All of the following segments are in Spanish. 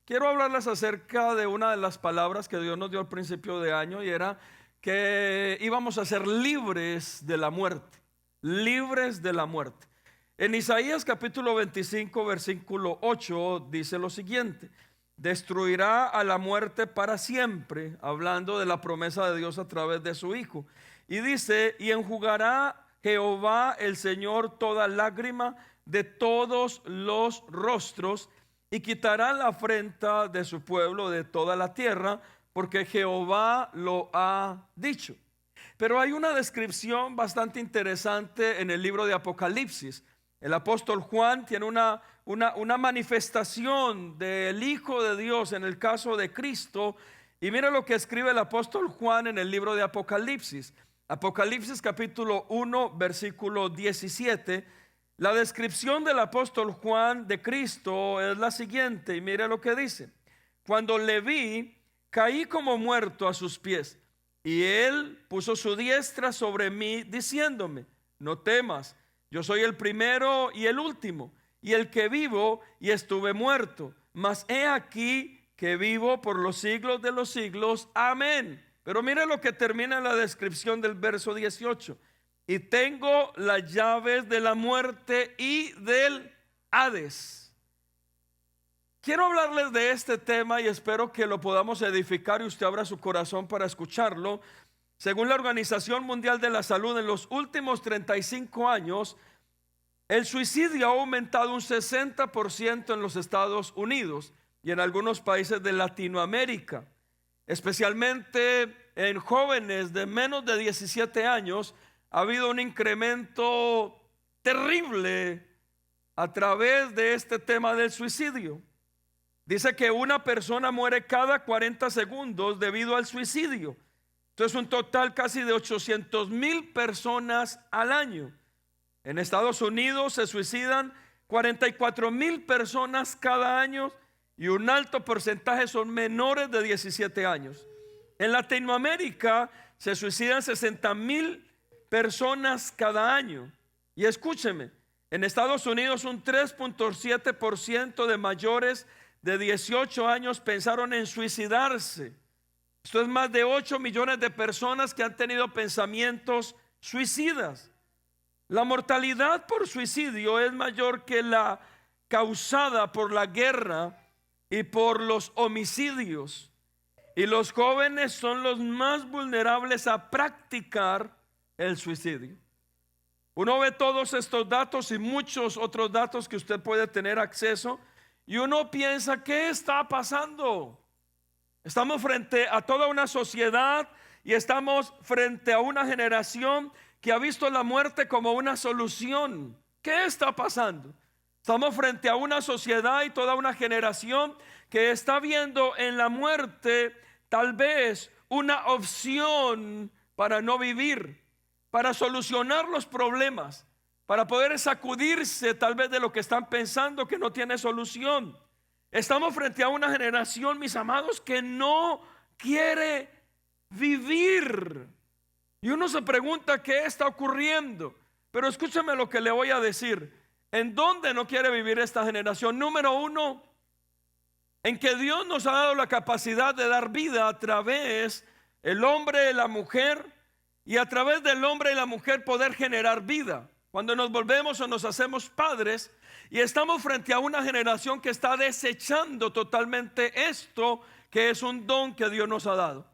Quiero hablarles acerca de una de las palabras que Dios nos dio al principio de año, y era que íbamos a ser libres de la muerte, libres de la muerte. En Isaías capítulo 25 versículo 8 dice lo siguiente: destruirá a la muerte para siempre, hablando de la promesa de Dios a través de su Hijo. Y dice: y enjugará Jehová el Señor toda lágrima de todos los rostros, y quitará la afrenta de su pueblo de toda la tierra, porque Jehová lo ha dicho. Pero hay una descripción bastante interesante en el libro de Apocalipsis. El apóstol Juan tiene una manifestación del Hijo de Dios en el caso de Cristo. Y mira lo que escribe el apóstol Juan en el libro de Apocalipsis. Apocalipsis capítulo 1 versículo 17. La descripción del apóstol Juan de Cristo es la siguiente, y mire lo que dice: cuando le vi, caí como muerto a sus pies, y él puso su diestra sobre mí, diciéndome: no temas, yo soy el primero y el último, y el que vivo y estuve muerto, mas he aquí que vivo por los siglos de los siglos. Amén. Pero mire lo que termina la descripción del verso 18: y tengo las llaves de la muerte y del Hades. Quiero hablarles de este tema y espero que lo podamos edificar y usted abra su corazón para escucharlo. Según la Organización Mundial de la Salud, en los últimos 35 años, el suicidio ha aumentado un 60% en los Estados Unidos y en algunos países de Latinoamérica, especialmente en jóvenes de menos de 17 años. Ha habido un incremento terrible a través de este tema del suicidio. Dice que una persona muere cada 40 segundos debido al suicidio. Entonces, un total casi de 800,000 personas al año. En Estados Unidos se suicidan 44,000 personas cada año, y un alto porcentaje son menores de 17 años. En Latinoamérica se suicidan 60,000 personas cada año. Y escúcheme, en Estados Unidos un 3.7% de mayores de 18 años pensaron en suicidarse. Esto es más de 8 millones de personas que han tenido pensamientos suicidas. La mortalidad por suicidio es mayor que la causada por la guerra y por los homicidios. Y los jóvenes son los más vulnerables a practicar el suicidio. Uno ve todos estos datos y muchos otros datos que usted puede tener acceso, y uno piensa: ¿qué está pasando? Estamos frente a toda una sociedad y estamos frente a una generación que ha visto la muerte como una solución. ¿Qué está pasando? Estamos frente a una sociedad y toda una generación que está viendo en la muerte tal vez una opción para no vivir, para solucionar los problemas, para poder sacudirse tal vez de lo que están pensando que no tiene solución. Estamos frente a una generación, mis amados, que no quiere vivir. Y uno se pregunta: ¿qué está ocurriendo? Pero escúchame lo que le voy a decir. ¿En dónde no quiere vivir esta generación? Número uno, en que Dios nos ha dado la capacidad de dar vida a través del hombre y la mujer, y a través del hombre y la mujer poder generar vida. Cuando nos volvemos o nos hacemos padres, y estamos frente a una generación que está desechando totalmente esto, que es un don que Dios nos ha dado.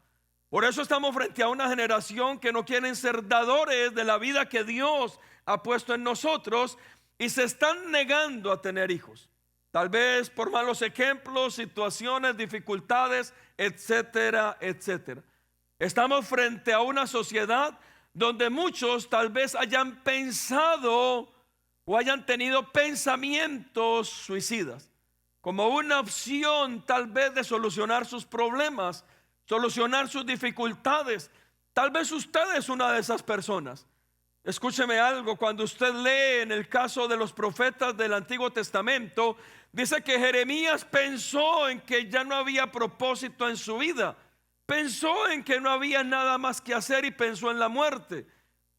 Por eso estamos frente a una generación que no quieren ser dadores de la vida que Dios ha puesto en nosotros, y se están negando a tener hijos, tal vez por malos ejemplos, situaciones, dificultades, etcétera, etcétera. Estamos frente a una sociedad donde muchos tal vez hayan pensado o hayan tenido pensamientos suicidas como una opción tal vez de solucionar sus problemas, solucionar sus dificultades. Tal vez usted es una de esas personas. Escúcheme algo: cuando usted lee en el caso de los profetas del Antiguo Testamento, dice que Jeremías pensó en que ya no había propósito en su vida, pensó en que no había nada más que hacer y pensó en la muerte.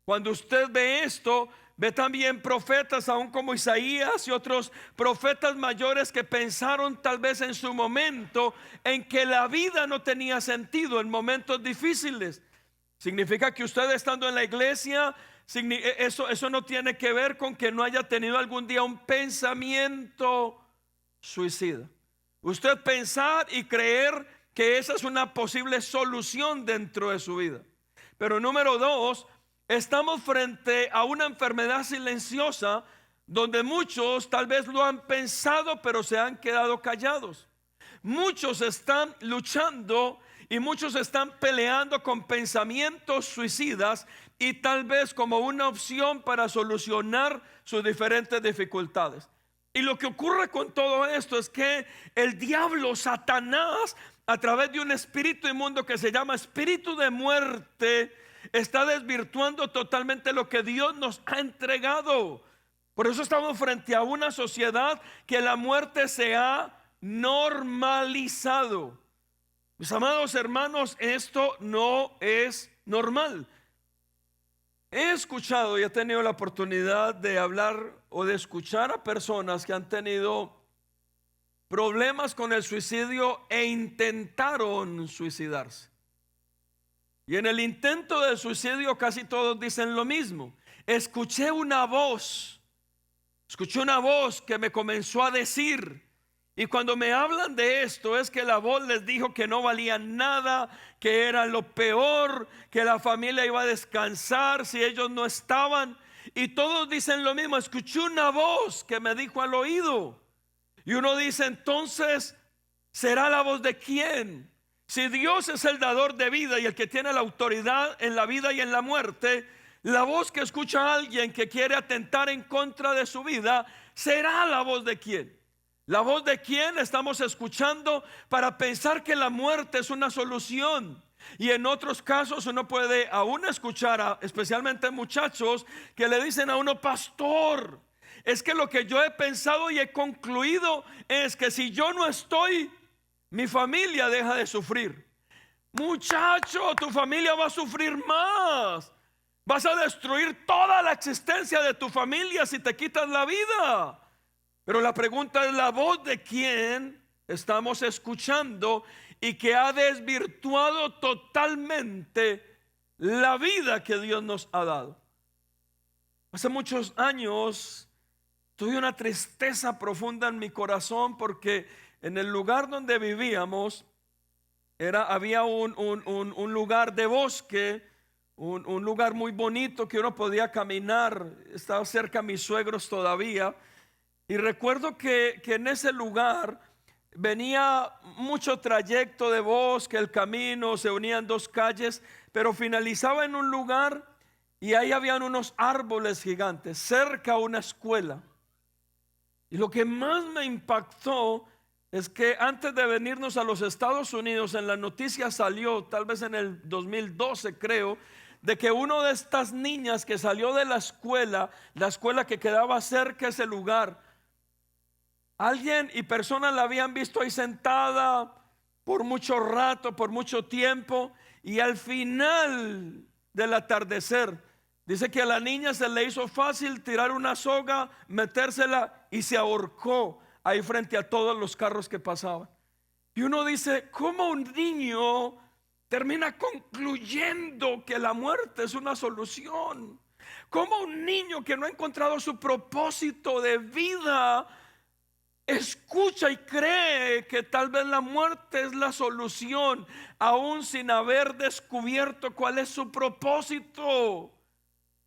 Cuando usted ve esto, ve también profetas, aún como Isaías y otros profetas mayores que pensaron tal vez en su momento en que la vida no tenía sentido en momentos difíciles. Significa que usted estando en la iglesia, eso no tiene que ver con que no haya tenido algún día un pensamiento suicida. Usted pensar y creer que esa es una posible solución dentro de su vida. Pero número dos, estamos frente a una enfermedad silenciosa donde muchos tal vez lo han pensado, pero se han quedado callados. Muchos están luchando y muchos están peleando con pensamientos suicidas y tal vez como una opción para solucionar sus diferentes dificultades. Y lo que ocurre con todo esto es que el diablo, Satanás, a través de un espíritu inmundo que se llama espíritu de muerte, está desvirtuando totalmente lo que Dios nos ha entregado. Por eso estamos frente a una sociedad que la muerte se ha normalizado. Mis amados hermanos, esto no es normal. He escuchado y he tenido la oportunidad de hablar o de escuchar a personas que han tenido problemas con el suicidio e intentaron suicidarse. Y en el intento del suicidio casi todos dicen lo mismo. Escuché una voz que me comenzó a decir. Y cuando me hablan de esto es que la voz les dijo que no valía nada, que era lo peor, que la familia iba a descansar si ellos no estaban. Y todos dicen lo mismo. Escuché una voz que me dijo al oído. Y uno dice, entonces, ¿será la voz de quién? Si Dios es el dador de vida y el que tiene la autoridad en la vida y en la muerte, la voz que escucha a alguien que quiere atentar en contra de su vida, ¿será la voz de quién? La voz de quién estamos escuchando para pensar que la muerte es una solución. Y en otros casos uno puede aún escuchar especialmente muchachos que le dicen a uno, pastor, es que lo que yo he pensado y he concluido es que si yo no estoy, mi familia deja de sufrir. Muchacho, tu familia va a sufrir más. Vas a destruir toda la existencia de tu familia si te quitas la vida. Pero la pregunta es, ¿la voz de quién estamos escuchando y que ha desvirtuado totalmente la vida que Dios nos ha dado? Hace muchos años tuve una tristeza profunda en mi corazón porque en el lugar donde vivíamos había un lugar de bosque, un lugar muy bonito que uno podía caminar. Estaba cerca de mis suegros todavía. Y recuerdo que en ese lugar venía mucho trayecto de bosque, el camino se unía en dos calles, pero finalizaba en un lugar y ahí habían unos árboles gigantes, cerca a una escuela. Y lo que más me impactó es que antes de venirnos a los Estados Unidos, en la noticia salió, tal vez en el 2012 creo, de que una de estas niñas que salió de la escuela que quedaba cerca de ese lugar, alguien y personas la habían visto ahí sentada por mucho rato, por mucho tiempo, y al final del atardecer, dice que a la niña se le hizo fácil tirar una soga, metérsela y se ahorcó ahí frente a todos los carros que pasaban. Y uno dice, ¿cómo un niño termina concluyendo que la muerte es una solución? ¿Cómo un niño que no ha encontrado su propósito de vida escucha y cree que tal vez la muerte es la solución, aún sin haber descubierto cuál es su propósito?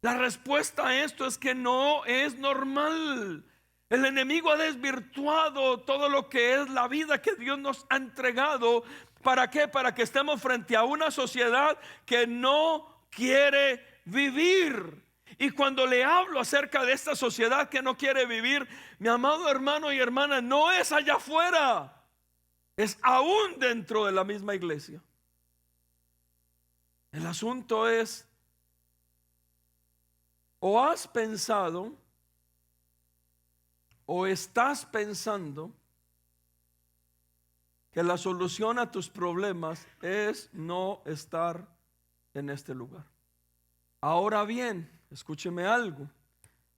La respuesta a esto es que no es normal. El enemigo ha desvirtuado todo lo que es la vida que Dios nos ha entregado. ¿Para qué? Para que estemos frente a una sociedad que no quiere vivir. Y cuando le hablo acerca de esta sociedad que no quiere vivir, mi amado hermano y hermana, no es allá afuera, es aún dentro de la misma iglesia. El asunto es, o has pensado o estás pensando que la solución a tus problemas es no estar en este lugar. Ahora bien, escúcheme algo.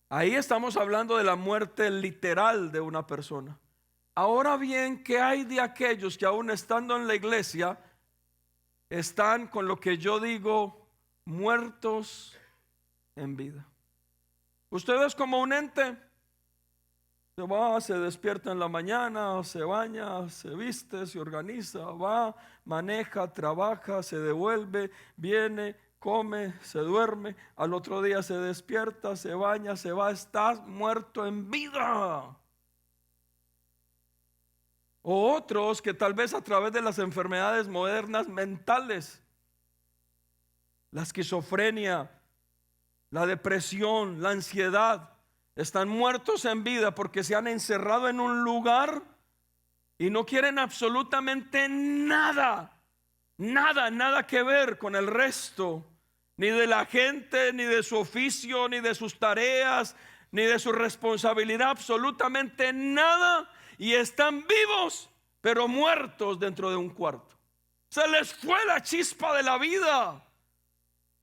Ahí estamos hablando de la muerte literal de una persona. Ahora bien, ¿qué hay de aquellos que aún estando en la iglesia están con lo que yo digo muertos en vida? Usted es como un ente. Se va, se despierta en la mañana, se baña, se viste, se organiza, va, maneja, trabaja, se devuelve, viene, come, se duerme, al otro día se despierta, se baña, se va. Estás muerto en vida. O otros que tal vez a través de las enfermedades modernas mentales, la esquizofrenia, la depresión, la ansiedad, están muertos en vida porque se han encerrado en un lugar y no quieren absolutamente nada, nada que ver con el resto, ni de la gente, ni de su oficio, ni de sus tareas, ni de su responsabilidad, absolutamente nada. Y están vivos, pero muertos dentro de un cuarto. Se les fue la chispa de la vida.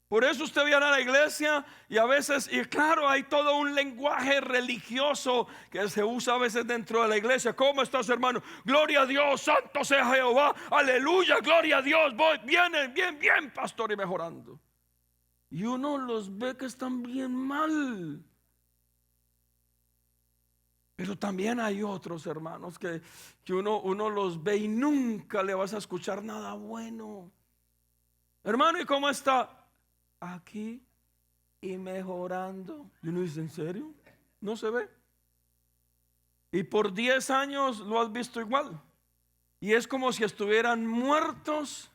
Por eso usted viene a la iglesia y a veces, y claro, hay todo un lenguaje religioso que se usa a veces dentro de la iglesia. ¿Cómo estás, hermano? Gloria a Dios, santo sea Jehová, aleluya, gloria a Dios. Vienen bien, pastor, y mejorando. Y uno los ve que están bien mal. Pero también hay otros hermanos que uno los ve y nunca le vas a escuchar nada bueno. Hermano, ¿y cómo está? Aquí y mejorando. Y uno dice, ¿en serio? No se ve. Y por 10 años lo has visto igual. Y es como si estuvieran muertos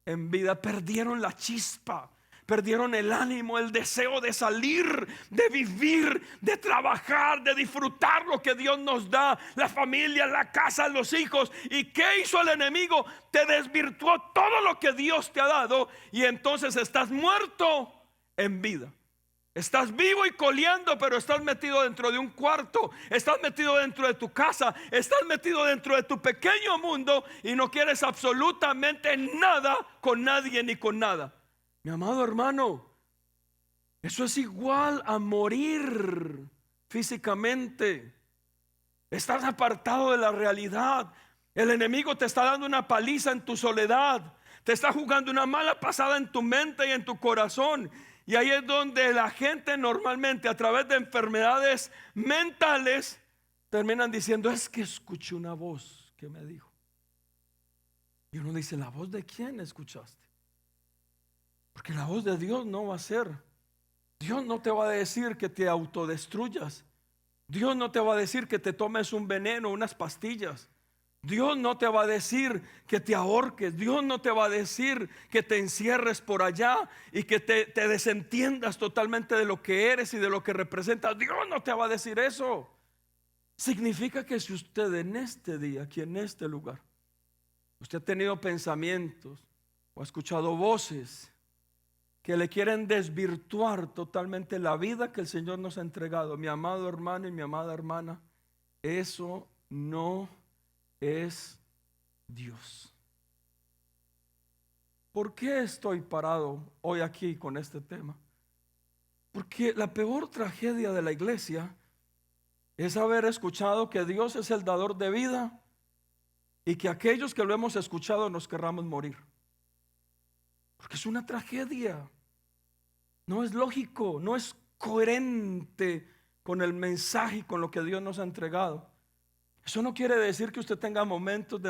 en vida. Perdieron la chispa, perdieron el ánimo, el deseo de salir, de vivir, de trabajar, de disfrutar lo que Dios nos da, la familia, la casa, los hijos. ¿Y qué hizo el enemigo? Te desvirtuó todo lo que Dios te ha dado y entonces estás muerto en vida. Estás vivo y coleando, pero estás metido dentro de un cuarto, estás metido dentro de tu casa, estás metido dentro de tu pequeño mundo y no quieres absolutamente nada con nadie ni con nada. Mi amado hermano, eso es igual a morir físicamente. Estás apartado de la realidad. El enemigo te está dando una paliza en tu soledad. Te está jugando una mala pasada en tu mente y en tu corazón. Y ahí es donde la gente normalmente a través de enfermedades mentales terminan diciendo, es que escuché una voz que me dijo. Y uno dice, ¿la voz de quién escuchaste? Porque la voz de Dios no va a ser. Dios no te va a decir que te autodestruyas. Dios no te va a decir que te tomes un veneno, unas pastillas. Dios no te va a decir que te ahorques. Dios no te va a decir que te encierres por allá y que te desentiendas totalmente de lo que eres y de lo que representas. Dios no te va a decir eso. Significa que si usted en este día, aquí en este lugar, usted ha tenido pensamientos o ha escuchado voces que le quieren desvirtuar totalmente la vida que el Señor nos ha entregado, mi amado hermano y mi amada hermana, eso no es Dios. ¿Por qué estoy parado hoy aquí con este tema? Porque la peor tragedia de la iglesia es haber escuchado que Dios es el dador de vida y que aquellos que lo hemos escuchado nos querramos morir. Porque es una tragedia. No es lógico, no es coherente con el mensaje y con lo que Dios nos ha entregado. Eso no quiere decir que usted tenga momentos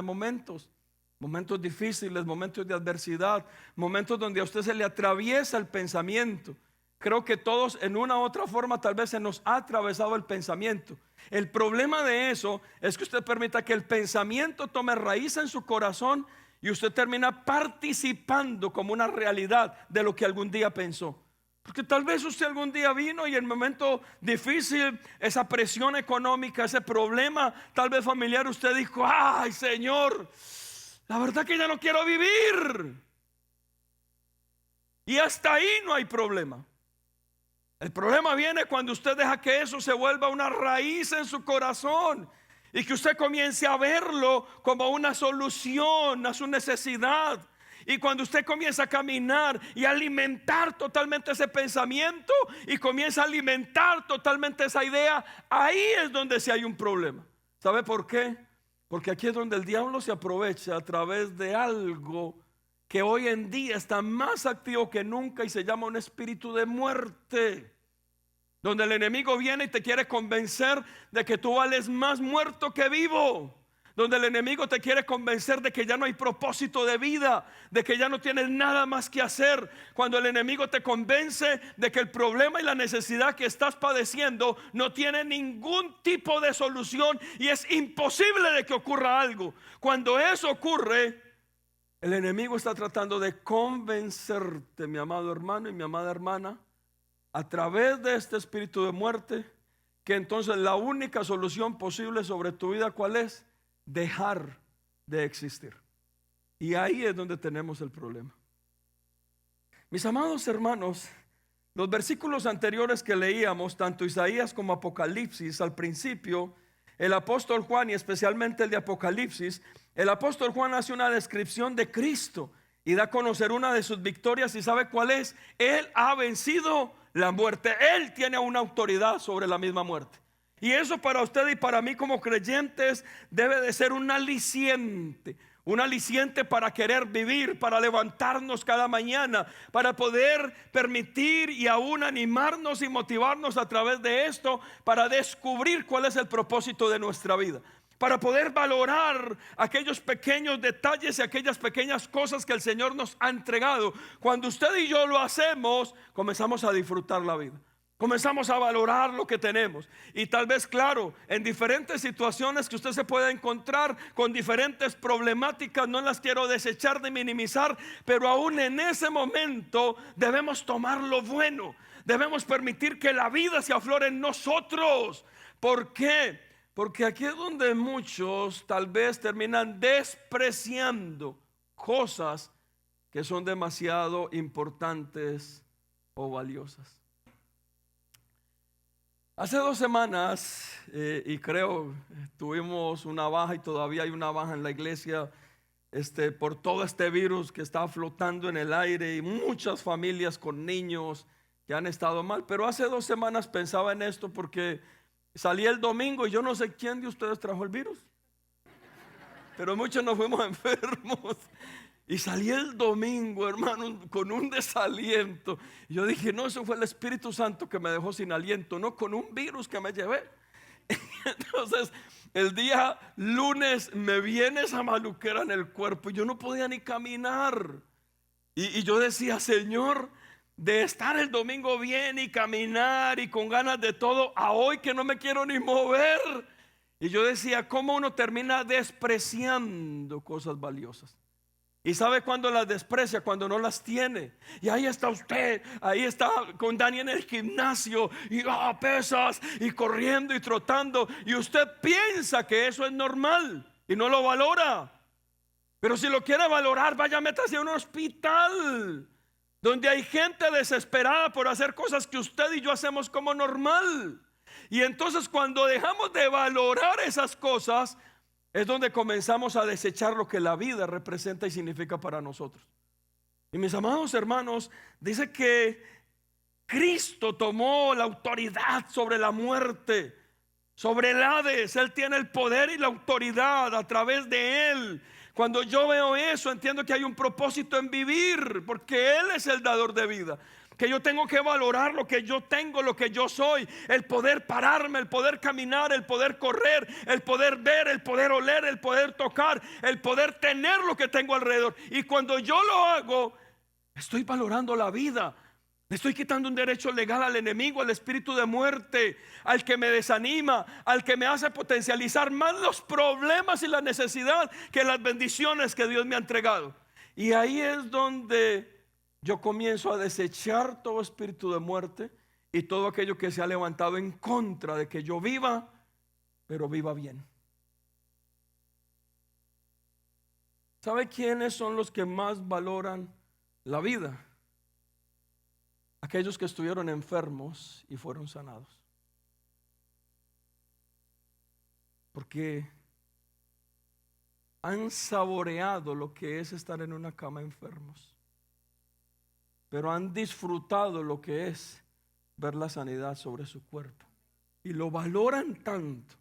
difíciles, momentos de adversidad, momentos donde a usted se le atraviesa el pensamiento. Creo que todos en una u otra forma tal vez se nos ha atravesado el pensamiento. El problema de eso es que usted permita que el pensamiento tome raíz en su corazón y usted termina participando como una realidad de lo que algún día pensó. Porque tal vez usted algún día vino y en el momento difícil, esa presión económica, ese problema tal vez familiar, usted dijo, ay Señor, la verdad que ya no quiero vivir. Y hasta ahí no hay problema. El problema viene cuando usted deja que eso se vuelva una raíz en su corazón y que usted comience a verlo como una solución a su necesidad. Y cuando usted comienza a caminar y a alimentar totalmente ese pensamiento y comienza a alimentar totalmente esa idea, ahí es donde sí hay un problema. ¿Sabe por qué? Porque aquí es donde el diablo se aprovecha a través de algo que hoy en día está más activo que nunca y se llama un espíritu de muerte. Donde el enemigo viene y te quiere convencer de que tú vales más muerto que vivo. Donde el enemigo te quiere convencer de que ya no hay propósito de vida, de que ya no tienes nada más que hacer. Cuando el enemigo te convence de que el problema y la necesidad que estás padeciendo no tiene ningún tipo de solución y es imposible de que ocurra algo. Cuando eso ocurre, el enemigo está tratando de convencerte, mi amado hermano y mi amada hermana, a través de este espíritu de muerte, que entonces la única solución posible sobre tu vida, ¿cuál es? Dejar de existir. Y ahí es donde tenemos el problema. Mis amados hermanos, los versículos anteriores que leíamos, tanto Isaías como Apocalipsis, al principio, el apóstol Juan, y especialmente el de Apocalipsis, el apóstol Juan hace una descripción de Cristo y da a conocer una de sus victorias. ¿Y sabe cuál es? Él ha vencido la muerte. Él tiene una autoridad sobre la misma muerte. Y eso para usted y para mí como creyentes debe de ser un aliciente para querer vivir, para levantarnos cada mañana, para poder permitir y aún animarnos y motivarnos a través de esto, para descubrir cuál es el propósito de nuestra vida, para poder valorar aquellos pequeños detalles y aquellas pequeñas cosas que el Señor nos ha entregado. Cuando usted y yo lo hacemos, comenzamos a disfrutar la vida. Comenzamos a valorar lo que tenemos. Y tal vez, claro, en diferentes situaciones que usted se pueda encontrar con diferentes problemáticas, no las quiero desechar ni minimizar, pero aún en ese momento debemos tomar lo bueno. Debemos permitir que la vida se aflore en nosotros. ¿Por qué? Porque aquí es donde muchos tal vez terminan despreciando cosas que son demasiado importantes o valiosas. Hace 2 semanas, y creo tuvimos una baja y todavía hay una baja en la iglesia por todo este virus que está flotando en el aire y muchas familias con niños que han estado mal. Pero hace 2 semanas pensaba en esto porque salí el domingo y yo no sé quién de ustedes trajo el virus, pero muchos nos fuimos enfermos. Y salí el domingo, hermano, con un desaliento. Y yo dije, no, eso fue el Espíritu Santo que me dejó sin aliento, no con un virus que me llevé. Entonces, el día lunes me viene esa maluquera en el cuerpo y yo no podía ni caminar. Y yo decía, Señor, de estar el domingo bien y caminar y con ganas de todo, a hoy que no me quiero ni mover. Y yo decía, ¿cómo uno termina despreciando cosas valiosas? ¿Y sabe cuándo las desprecia? Cuando no las tiene. Y ahí está usted, ahí está con Dani en el gimnasio y pesas y corriendo y trotando, y usted piensa que eso es normal y no lo valora. Pero si lo quiere valorar, vaya, métase a un hospital donde hay gente desesperada por hacer cosas que usted y yo hacemos como normal. Y entonces cuando dejamos de valorar esas cosas, es donde comenzamos a desechar lo que la vida representa y significa para nosotros. Y mis amados hermanos, dice que Cristo tomó la autoridad sobre la muerte, sobre el Hades. Él tiene el poder y la autoridad a través de Él. Cuando yo veo eso, entiendo que hay un propósito en vivir, porque Él es el dador de vida. Que yo tengo que valorar lo que yo tengo, lo que yo soy, el poder pararme, el poder caminar, el poder correr, el poder ver, el poder oler, el poder tocar, el poder tener lo que tengo alrededor. Y cuando yo lo hago, estoy valorando la vida. Le estoy quitando un derecho legal al enemigo, al espíritu de muerte, al que me desanima, al que me hace potencializar más los problemas y la necesidad que las bendiciones que Dios me ha entregado. Y ahí es donde yo comienzo a desechar todo espíritu de muerte y todo aquello que se ha levantado en contra de que yo viva, pero viva bien. ¿Sabe quiénes son los que más valoran la vida? Aquellos que estuvieron enfermos y fueron sanados. Porque han saboreado lo que es estar en una cama enfermos, pero han disfrutado lo que es ver la sanidad sobre su cuerpo y lo valoran tanto.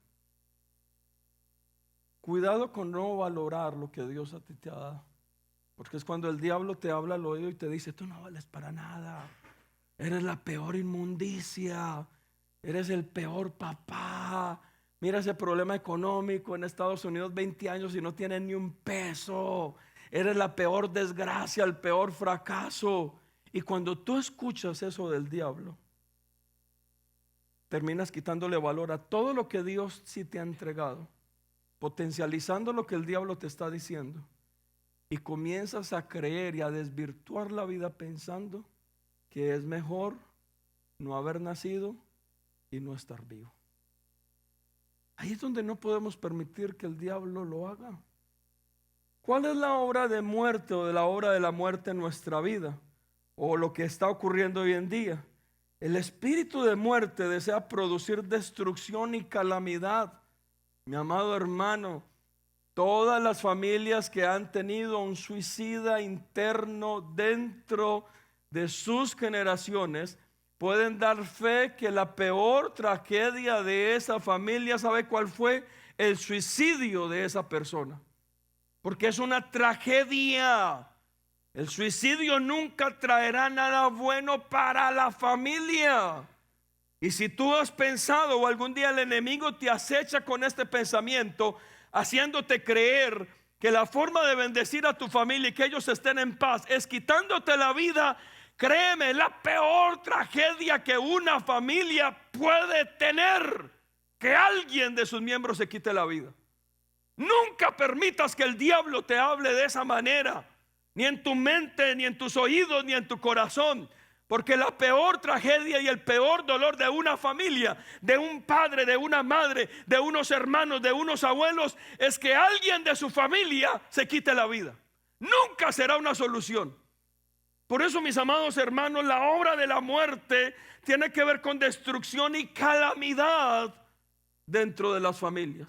Cuidado con no valorar lo que Dios a ti te ha dado, porque es cuando el diablo te habla al oído y te dice: tú no vales para nada, eres la peor inmundicia, eres el peor papá. Mira ese problema económico en Estados Unidos, 20 años y no tienen ni un peso. Eres la peor desgracia, el peor fracaso. Y cuando tú escuchas eso del diablo, terminas quitándole valor a todo lo que Dios sí te ha entregado, potencializando lo que el diablo te está diciendo, y comienzas a creer y a desvirtuar la vida pensando que es mejor no haber nacido y no estar vivo. Ahí es donde no podemos permitir que el diablo lo haga. ¿Cuál es la obra de muerte o de la obra de la muerte en nuestra vida? O lo que está ocurriendo hoy en día. El espíritu de muerte desea producir destrucción y calamidad. Mi amado hermano, todas las familias que han tenido un suicida interno dentro de sus generaciones pueden dar fe que la peor tragedia de esa familia, ¿sabe cuál fue? El suicidio de esa persona. Porque es una tragedia. El suicidio nunca traerá nada bueno para la familia. Y si tú has pensado o algún día el enemigo te acecha con este pensamiento, haciéndote creer que la forma de bendecir a tu familia y que ellos estén en paz es quitándote la vida, créeme, es la peor tragedia que una familia puede tener, que alguien de sus miembros se quite la vida. Nunca permitas que el diablo te hable de esa manera, ni en tu mente, ni en tus oídos, ni en tu corazón. Porque la peor tragedia y el peor dolor de una familia, de un padre, de una madre, de unos hermanos, de unos abuelos, es que alguien de su familia se quite la vida. Nunca será una solución. Por eso, mis amados hermanos, la obra de la muerte tiene que ver con destrucción y calamidad dentro de las familias.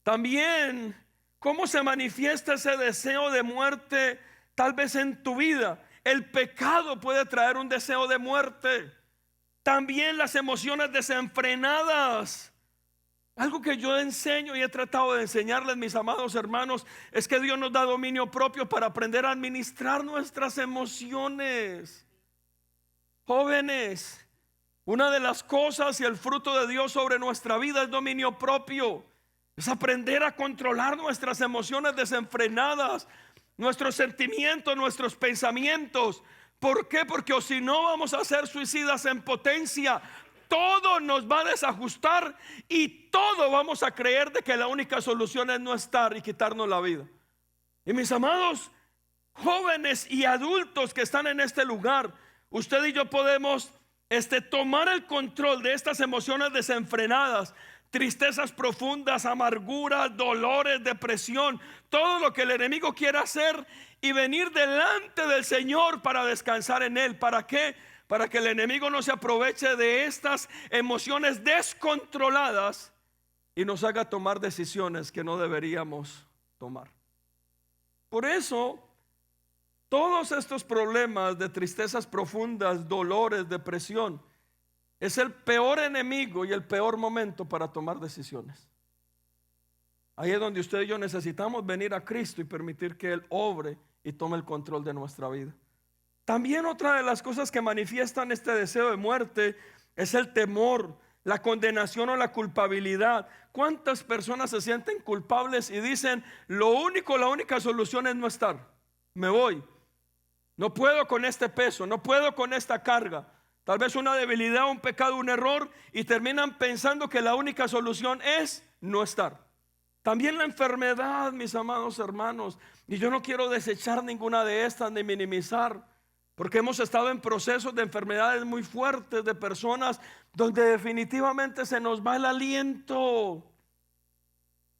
También, ¿cómo se manifiesta ese deseo de muerte tal vez en tu vida? El pecado puede traer un deseo de muerte. También las emociones desenfrenadas. Algo que yo enseño y he tratado de enseñarles, mis amados hermanos, es que Dios nos da dominio propio para aprender a administrar nuestras emociones. Jóvenes, una de las cosas y el fruto de Dios sobre nuestra vida es dominio propio. Es aprender a controlar nuestras emociones desenfrenadas, nuestros sentimientos, nuestros pensamientos. ¿Por qué? Porque o si no vamos a ser suicidas en potencia. Todo nos va a desajustar y todo vamos a creer de que la única solución es no estar y quitarnos la vida. Y mis amados jóvenes y adultos que están en este lugar, usted y yo podemos tomar el control de estas emociones desenfrenadas, tristezas profundas, amarguras, dolores, depresión, todo lo que el enemigo quiera hacer, y venir delante del Señor para descansar en Él. ¿Para qué? Para que el enemigo no se aproveche de estas emociones descontroladas y nos haga tomar decisiones que no deberíamos tomar. Por eso, todos estos problemas de tristezas profundas, dolores, depresión, es el peor enemigo y el peor momento para tomar decisiones. Ahí es donde usted y yo necesitamos venir a Cristo y permitir que Él obre y tome el control de nuestra vida. También otra de las cosas que manifiestan este deseo de muerte es el temor, la condenación o la culpabilidad. ¿Cuántas personas se sienten culpables y dicen: la única solución es no estar? Me voy. No puedo con este peso, no puedo con esta carga. Tal vez una debilidad, un pecado, un error, y terminan pensando que la única solución es no estar. También la enfermedad, mis amados hermanos, y yo no quiero desechar ninguna de estas ni minimizar, porque hemos estado en procesos de enfermedades muy fuertes, de personas donde definitivamente se nos va el aliento.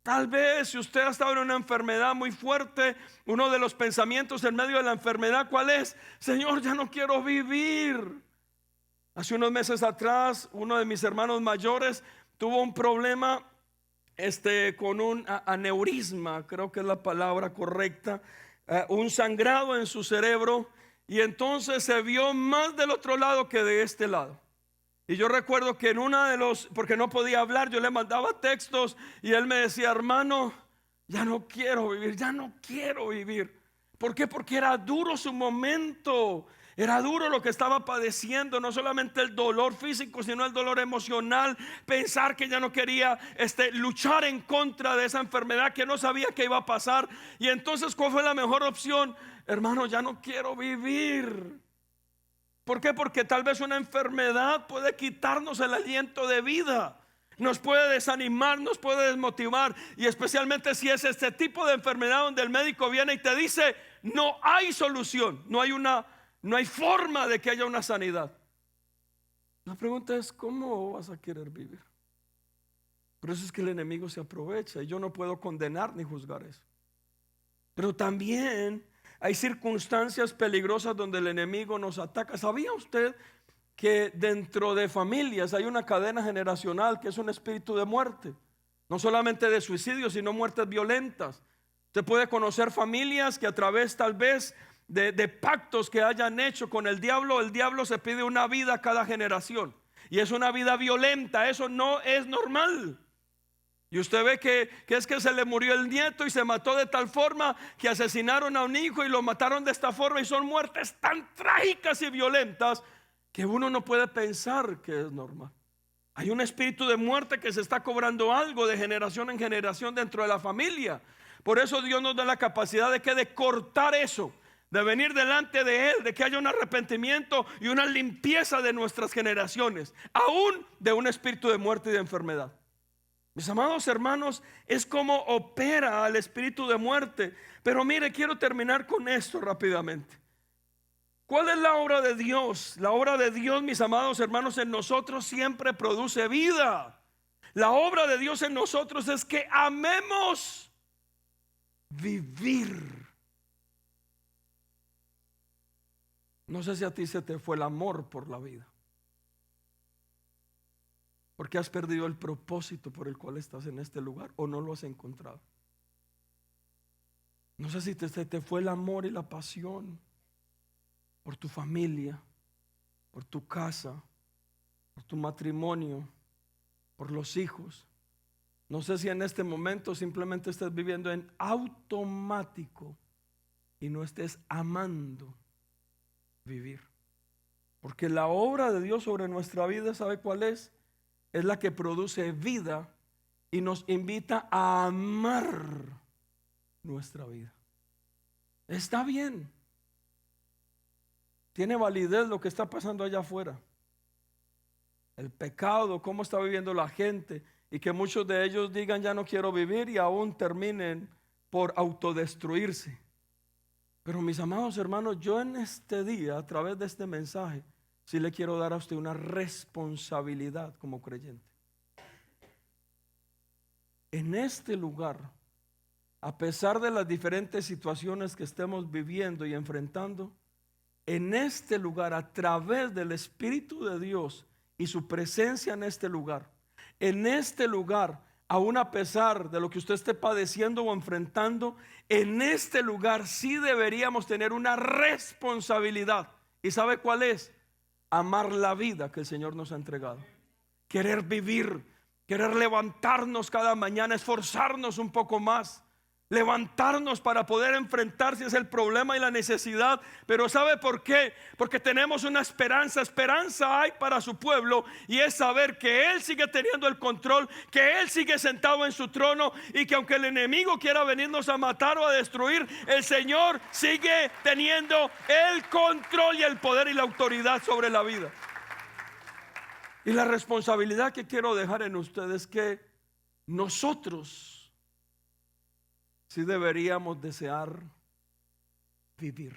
Tal vez si usted ha estado en una enfermedad muy fuerte, uno de los pensamientos en medio de la enfermedad, ¿cuál es? Señor, ya no quiero vivir. Hace unos meses atrás, uno de mis hermanos mayores tuvo un problema con un aneurisma, creo que es la palabra correcta, un sangrado en su cerebro, y entonces se vio más del otro lado que de este lado. Y yo recuerdo que en porque no podía hablar, yo le mandaba textos y él me decía: hermano, ya no quiero vivir, ya no quiero vivir. ¿Por qué? Porque era duro su momento. Era duro lo que estaba padeciendo, no solamente el dolor físico, sino el dolor emocional. Pensar que ya no quería luchar en contra de esa enfermedad, que no sabía qué iba a pasar. Y entonces, ¿cuál fue la mejor opción? Hermano, ya no quiero vivir. ¿Por qué? Porque tal vez una enfermedad puede quitarnos el aliento de vida. Nos puede desanimar, nos puede desmotivar. Y especialmente si es este tipo de enfermedad donde el médico viene y te dice: no hay solución, no hay forma de que haya una sanidad. La pregunta es: ¿cómo vas a querer vivir? Por eso es que el enemigo se aprovecha, y yo no puedo condenar ni juzgar eso. Pero también hay circunstancias peligrosas donde el enemigo nos ataca. ¿Sabía usted que dentro de familias hay una cadena generacional que es un espíritu de muerte? No solamente de suicidio, sino muertes violentas. Usted puede conocer familias que a través tal vez de pactos que hayan hecho con el diablo se pide una vida a cada generación. Y es una vida violenta, eso no es normal. Y usted ve que es que se le murió el nieto y se mató de tal forma que asesinaron a un hijo y lo mataron de esta forma, y son muertes tan trágicas y violentas que uno no puede pensar que es normal. Hay un espíritu de muerte que se está cobrando algo de generación en generación dentro de la familia. Por eso Dios nos da la capacidad de cortar eso, de venir delante de Él, de que haya un arrepentimiento y una limpieza de nuestras generaciones, aún de un espíritu de muerte y de enfermedad. Mis amados hermanos, es como opera el espíritu de muerte. Pero mire, quiero terminar con esto rápidamente. ¿Cuál es la obra de Dios? La obra de Dios, mis amados hermanos, en nosotros siempre produce vida. La obra de Dios en nosotros es que amemos vivir. No sé si a ti se te fue el amor por la vida, porque has perdido el propósito por el cual estás en este lugar, o no lo has encontrado. No sé si se te fue el amor y la pasión por tu familia, por tu casa, por tu matrimonio, por los hijos. No sé si en este momento simplemente estés viviendo en automático y no estés amando vivir. Porque la obra de Dios sobre nuestra vida, ¿sabe cuál es? Es la que produce vida y nos invita a amar nuestra vida. Está bien. Tiene validez lo que está pasando allá afuera. El pecado, cómo está viviendo la gente, y que muchos de ellos digan: ya no quiero vivir, y aún terminen por autodestruirse. Pero mis amados hermanos, yo en este día, a través de este mensaje, sí le quiero dar a usted una responsabilidad como creyente. En este lugar, a pesar de las diferentes situaciones que estemos viviendo y enfrentando, en este lugar, a través del Espíritu de Dios y su presencia en este lugar, aún a pesar de lo que usted esté padeciendo o enfrentando, en este lugar sí deberíamos tener una responsabilidad. ¿Y sabe cuál es? Amar la vida que el Señor nos ha entregado. Querer vivir, querer levantarnos cada mañana, esforzarnos un poco más, levantarnos para poder enfrentar si es el problema y la necesidad. Pero ¿sabe por qué? Porque tenemos una esperanza hay para su pueblo, y es saber que Él sigue teniendo el control, que Él sigue sentado en su trono, y que aunque el enemigo quiera venirnos a matar o a destruir, el Señor sigue teniendo el control y el poder y la autoridad sobre la vida. Y la responsabilidad que quiero dejar en ustedes es que nosotros sí deberíamos desear vivir.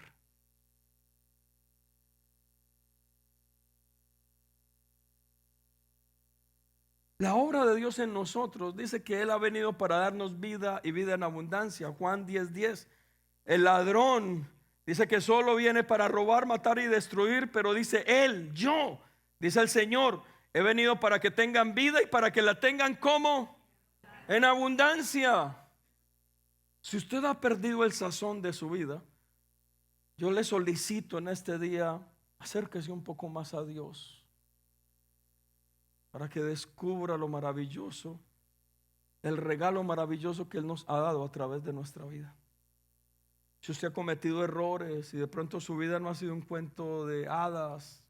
La obra de Dios en nosotros dice que Él ha venido para darnos vida y vida en abundancia. Juan 10:10. El ladrón dice que solo viene para robar, matar y destruir, pero dice Él, yo, dice el Señor, he venido para que tengan vida y para que la tengan como En abundancia. Si usted ha perdido el sazón de su vida, yo le solicito en este día, acérquese un poco más a Dios para que descubra lo maravilloso, el regalo maravilloso que Él nos ha dado a través de nuestra vida. Si usted ha cometido errores y de pronto su vida no ha sido un cuento de hadas,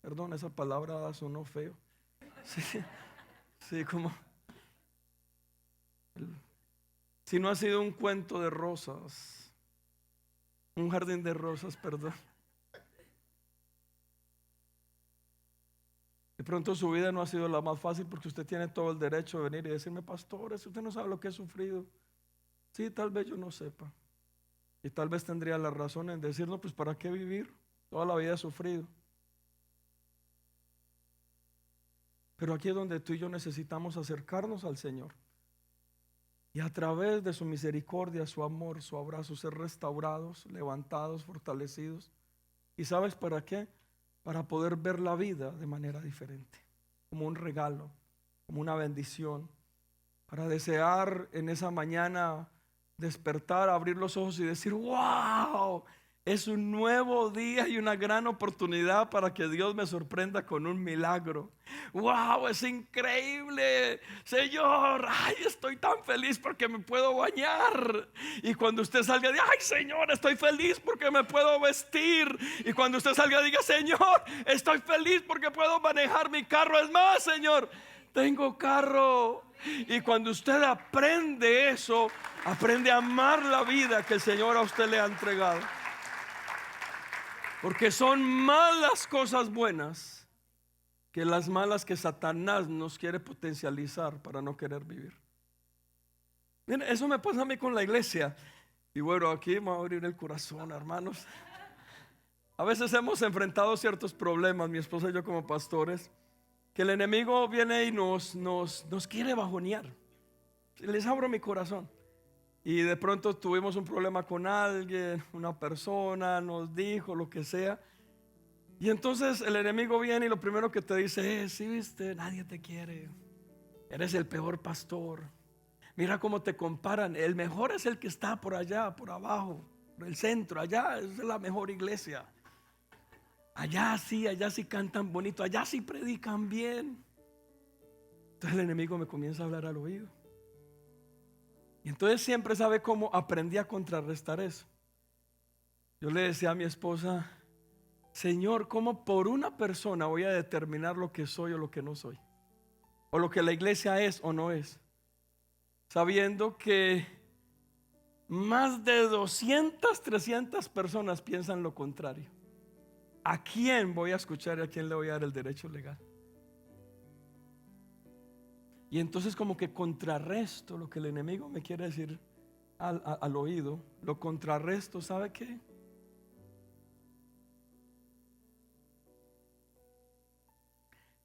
perdón, esa palabra sonó feo. Sí, sí, como si no ha sido un cuento de rosas, un jardín de rosas, perdón. De pronto su vida no ha sido la más fácil porque usted tiene todo el derecho de venir y decirme, pastores, usted no sabe lo que he sufrido. Sí, tal vez yo no sepa. Y tal vez tendría la razón en decir, no, pues ¿para qué vivir? Toda la vida he sufrido. Pero aquí es donde tú y yo necesitamos acercarnos al Señor. Y a través de su misericordia, su amor, su abrazo, ser restaurados, levantados, fortalecidos. ¿Y sabes para qué? Para poder ver la vida de manera diferente, como un regalo, como una bendición, para desear en esa mañana despertar, abrir los ojos y decir, wow, es un nuevo día y una gran oportunidad para que Dios me sorprenda con un milagro. Wow, es increíble, Señor, ay, estoy tan feliz porque me puedo bañar. Y cuando usted salga, diga, ay, Señor, estoy feliz porque me puedo vestir. Y cuando usted salga, diga, Señor, estoy feliz porque puedo manejar mi carro. Es más, Señor, tengo carro. Y cuando usted aprende eso, aprende a amar la vida que el Señor a usted le ha entregado. Porque son más las cosas buenas que las malas que Satanás nos quiere potencializar para no querer vivir. Miren, eso me pasa a mí con la iglesia. Y bueno, aquí me va a abrir el corazón, hermanos. A veces hemos enfrentado ciertos problemas, mi esposa y yo como pastores, que el enemigo viene y nos quiere bajonear. Les abro mi corazón. Y de pronto tuvimos un problema con alguien, una persona nos dijo lo que sea. Y entonces el enemigo viene y lo primero que te dice es, sí, viste, nadie te quiere. Eres el peor pastor. Mira cómo te comparan. El mejor es el que está por allá, por abajo, por el centro. Allá es la mejor iglesia. Allá sí cantan bonito. Allá sí predican bien. Entonces el enemigo me comienza a hablar al oído. Y entonces siempre sabe cómo aprendí a contrarrestar eso. Yo le decía a mi esposa, Señor, ¿cómo por una persona voy a determinar lo que soy o lo que no soy? O lo que la iglesia es o no es. Sabiendo que más de 200, 300 personas piensan lo contrario. ¿A quién voy a escuchar y a quién le voy a dar el derecho legal? Y entonces como que contrarresto lo que el enemigo me quiere decir al oído. Lo contrarresto, ¿sabe qué?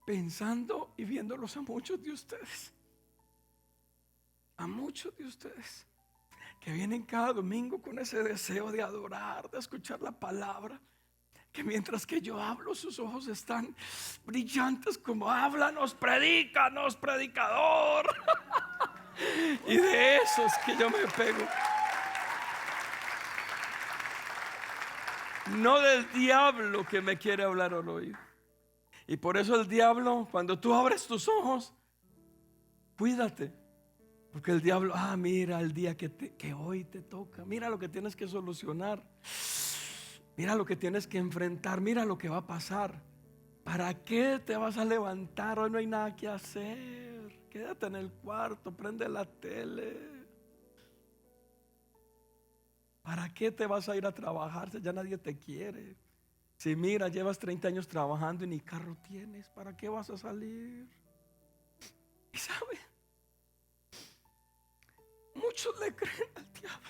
Pensando y viéndolos a muchos de ustedes. A muchos de ustedes que vienen cada domingo con ese deseo de adorar, de escuchar la palabra, que mientras que yo hablo sus ojos están brillantes como háblanos, predícanos, predicador. Y de eso es que yo me pego. No del diablo que me quiere hablar al oído. Y por eso el diablo, cuando tú abres tus ojos, cuídate. Porque el diablo, mira el día que hoy te toca. Mira lo que tienes que solucionar. Mira lo que tienes que enfrentar. Mira lo que va a pasar. ¿Para qué te vas a levantar? Hoy no hay nada que hacer. Quédate en el cuarto, prende la tele. ¿Para qué te vas a ir a trabajar si ya nadie te quiere? Si mira, llevas 30 años trabajando y ni carro tienes, ¿para qué vas a salir? Y sabe, muchos le creen al diablo.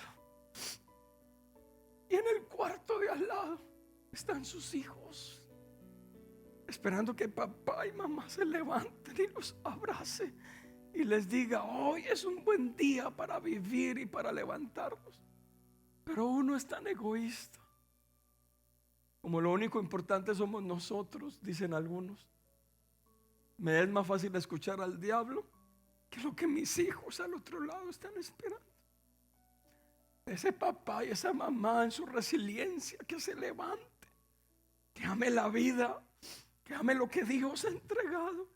Y en el cuarto de al lado están sus hijos, esperando que papá y mamá se levanten y los abrace y les diga, hoy es un buen día para vivir y para levantarnos. Pero uno es tan egoísta. Como lo único importante somos nosotros, dicen algunos. Me es más fácil escuchar al diablo que es lo que mis hijos al otro lado están esperando. Ese papá y esa mamá en su resiliencia, que se levante, que ame la vida, que ame lo que Dios ha entregado,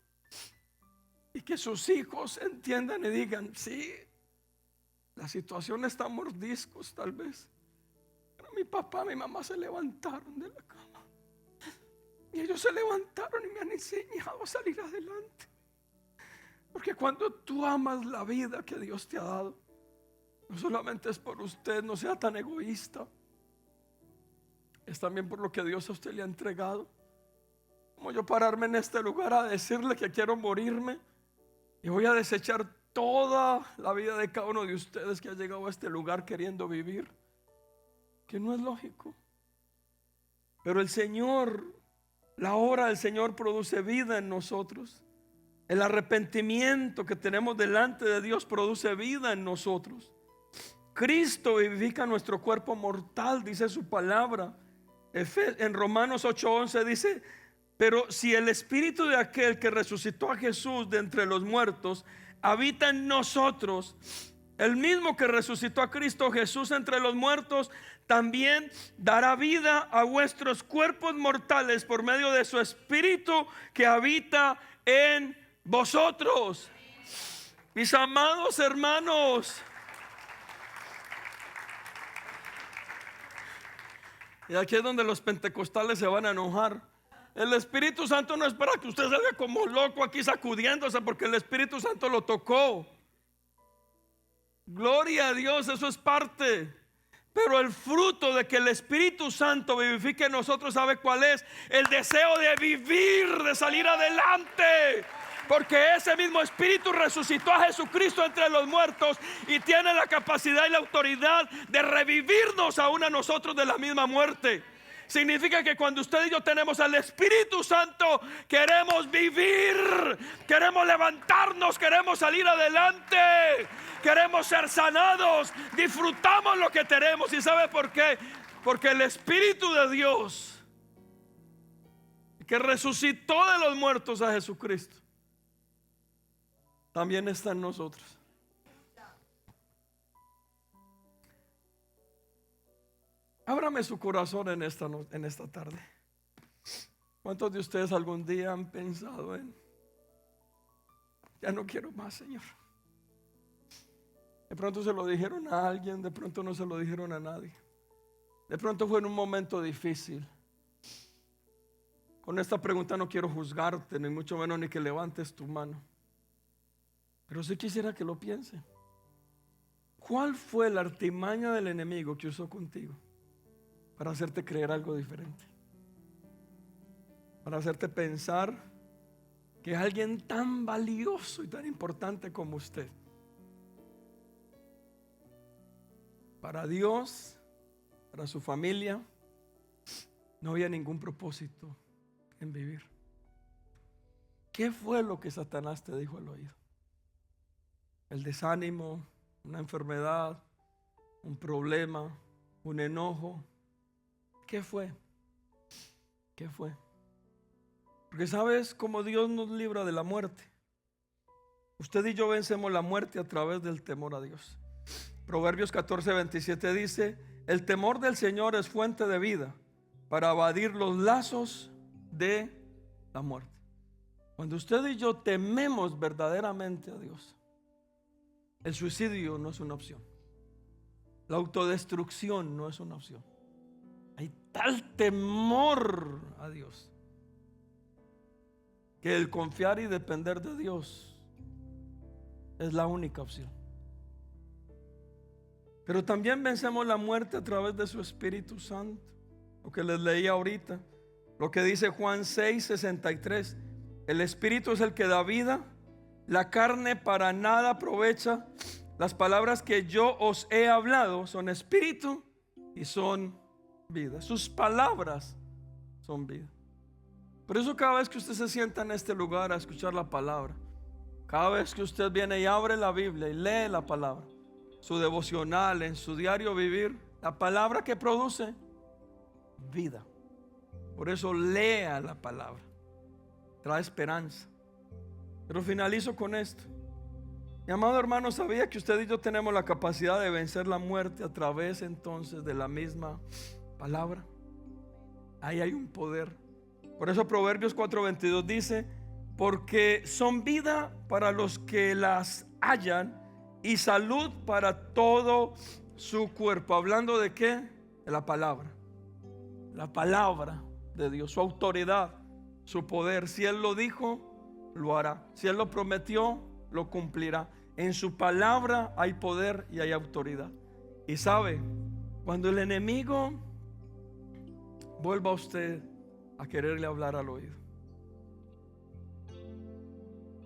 y que sus hijos entiendan y digan: sí, la situación está a mordiscos tal vez, pero mi papá y mi mamá se levantaron de la cama, y ellos se levantaron y me han enseñado a salir adelante. Porque cuando tú amas la vida que Dios te ha dado, no solamente es por usted, no sea tan egoísta, es también por lo que Dios a usted le ha entregado. Como yo pararme en este lugar a decirle que quiero morirme y voy a desechar toda la vida de cada uno de ustedes que ha llegado a este lugar queriendo vivir, que no es lógico. Pero el Señor, la obra del Señor produce vida en nosotros. El arrepentimiento que tenemos delante de Dios produce vida en nosotros. Cristo vivifica nuestro cuerpo mortal, dice su palabra. En Romanos 8:11 dice: pero si el espíritu de aquel que resucitó a Jesús de entre los muertos habita en nosotros, el mismo que resucitó a Cristo Jesús entre los muertos también dará vida a vuestros cuerpos mortales por medio de su espíritu que habita en vosotros. Mis amados hermanos, y aquí es donde los pentecostales se van a enojar. El Espíritu Santo no es para que usted salga como loco aquí sacudiéndose, porque el Espíritu Santo lo tocó. Gloria a Dios, eso es parte. Pero el fruto de que el Espíritu Santo vivifique en nosotros, ¿sabe cuál es? El deseo de vivir, de salir adelante. Porque ese mismo Espíritu resucitó a Jesucristo entre los muertos y tiene la capacidad y la autoridad de revivirnos aún a nosotros de la misma muerte. Significa que cuando usted y yo tenemos al Espíritu Santo, queremos vivir, queremos levantarnos, queremos salir adelante, queremos ser sanados, disfrutamos lo que tenemos. ¿Y sabe por qué? Porque el Espíritu de Dios, que resucitó de los muertos a Jesucristo, también está en nosotros. Ábrame su corazón en esta tarde. ¿Cuántos de ustedes algún día han pensado en: ya no quiero más, Señor? De pronto se lo dijeron a alguien, de pronto no se lo dijeron a nadie. De pronto fue en un momento difícil. Con esta pregunta no quiero juzgarte, ni mucho menos ni que levantes tu mano, pero sí quisiera que lo piense. ¿Cuál fue la artimaña del enemigo que usó contigo para hacerte creer algo diferente? Para hacerte pensar que alguien tan valioso y tan importante como usted, para Dios, para su familia, no había ningún propósito en vivir. ¿Qué fue lo que Satanás te dijo al oído? El desánimo, una enfermedad, un problema, un enojo. ¿Qué fue? ¿Qué fue? Porque ¿sabes cómo Dios nos libra de la muerte? Usted y yo vencemos la muerte a través del temor a Dios. Proverbios 14:27 dice: el temor del Señor es fuente de vida para evadir los lazos de la muerte. Cuando usted y yo tememos verdaderamente a Dios, el suicidio no es una opción. La autodestrucción no es una opción. Hay tal temor a Dios que el confiar y depender de Dios es la única opción. Pero también vencemos la muerte a través de su Espíritu Santo. Lo que les leí ahorita, lo que dice Juan 6:63: el Espíritu es el que da vida, la carne para nada aprovecha. Las palabras que yo os he hablado son espíritu y son vida. Sus palabras son vida. Por eso cada vez que usted se sienta en este lugar a escuchar la palabra, cada vez que usted viene y abre la Biblia y lee la palabra, su devocional, en su diario vivir, la palabra que produce vida. Por eso lea la palabra, trae esperanza. Pero finalizo con esto. Mi amado hermano, ¿sabía que usted y yo tenemos la capacidad de vencer la muerte a través entonces de la misma palabra? Ahí hay un poder. Por eso Proverbios 4:22 dice: porque son vida para los que las hallan y salud para todo su cuerpo. ¿Hablando de qué? De la palabra. La palabra de Dios, su autoridad, su poder. Si Él lo dijo, lo hará. Si Él lo prometió, lo cumplirá. En su palabra hay poder y hay autoridad. Y sabe, cuando el enemigo vuelva a usted a quererle hablar al oído,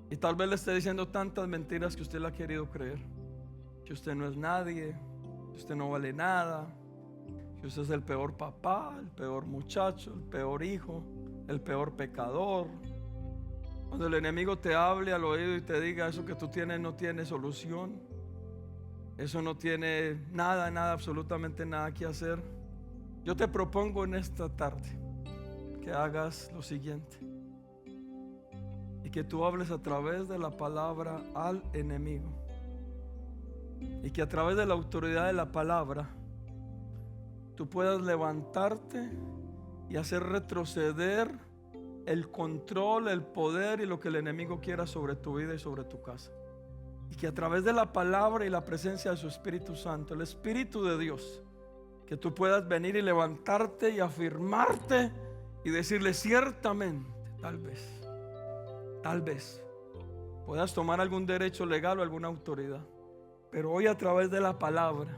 y tal vez le esté diciendo tantas mentiras que usted le ha querido creer, que usted no es nadie, que usted no vale nada, que usted es el peor papá, el peor muchacho, el peor hijo, el peor pecador. Cuando el enemigo te hable al oído y te diga: eso que tú tienes no tiene solución, eso no tiene nada, absolutamente nada que hacer, yo te propongo en esta tarde que hagas lo siguiente, y que tú hables a través de la palabra al enemigo, y que a través de la autoridad de la palabra tú puedas levantarte y hacer retroceder el control, el poder y lo que el enemigo quiera sobre tu vida y sobre tu casa. Y que a través de la palabra y la presencia de su Espíritu Santo, el Espíritu de Dios, que tú puedas venir y levantarte y afirmarte y decirle: ciertamente, tal vez puedas tomar algún derecho legal o alguna autoridad, pero hoy, a través de la palabra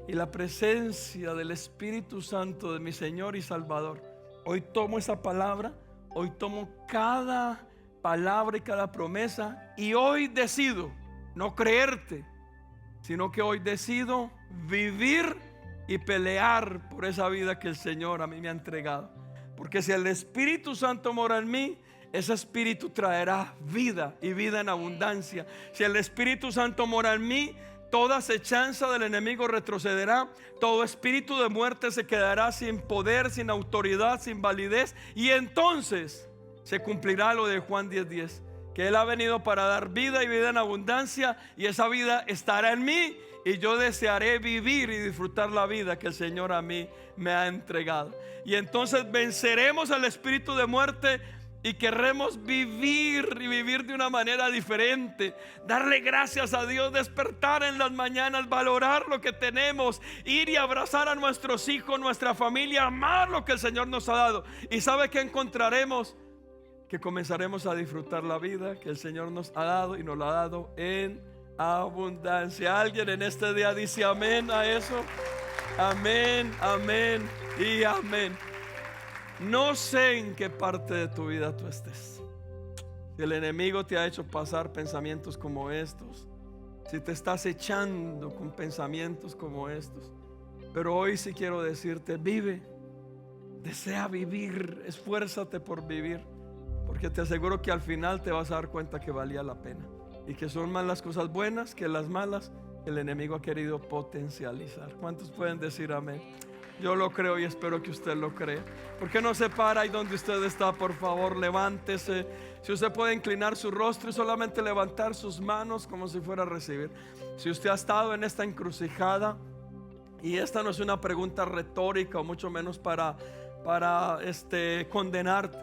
y la presencia del Espíritu Santo de mi Señor y Salvador, hoy tomo esa palabra, hoy tomo cada palabra y cada promesa, y hoy decido no creerte, sino que hoy decido vivir y pelear por esa vida que el Señor a mí me ha entregado. Porque si el Espíritu Santo mora en mí, ese Espíritu traerá vida y vida en abundancia. Si el Espíritu Santo mora en mí, toda acechanza del enemigo retrocederá. Todo espíritu de muerte se quedará sin poder, sin autoridad, sin validez. Y entonces se cumplirá lo de Juan 10:10, que Él ha venido para dar vida y vida en abundancia, y esa vida estará en mí, y yo desearé vivir y disfrutar la vida que el Señor a mí me ha entregado. Y entonces venceremos al espíritu de muerte y querremos vivir y vivir de una manera diferente, darle gracias a Dios, despertar en las mañanas, valorar lo que tenemos, ir y abrazar a nuestros hijos, nuestra familia, amar lo que el Señor nos ha dado. ¿Y sabe qué encontraremos? Que comenzaremos a disfrutar la vida que el Señor nos ha dado, y nos la ha dado en abundancia. ¿Alguien en este día dice amén a eso? Amén, amén y amén. No sé en qué parte de tu vida tú estés. Si el enemigo te ha hecho pasar pensamientos como estos, si te estás echando con pensamientos como estos, pero hoy sí quiero decirte: vive, desea vivir, esfuérzate por vivir, porque te aseguro que al final te vas a dar cuenta que valía la pena, y que son más las cosas buenas que las malas que el enemigo ha querido potencializar. ¿Cuántos pueden decir amén? Yo lo creo y espero que usted lo crea. ¿Por qué no se para ahí donde usted está? Por favor, levántese. Si usted puede inclinar su rostro y solamente levantar sus manos como si fuera a recibir. Si usted ha estado en esta encrucijada, y esta no es una pregunta retórica o mucho menos para condenarte,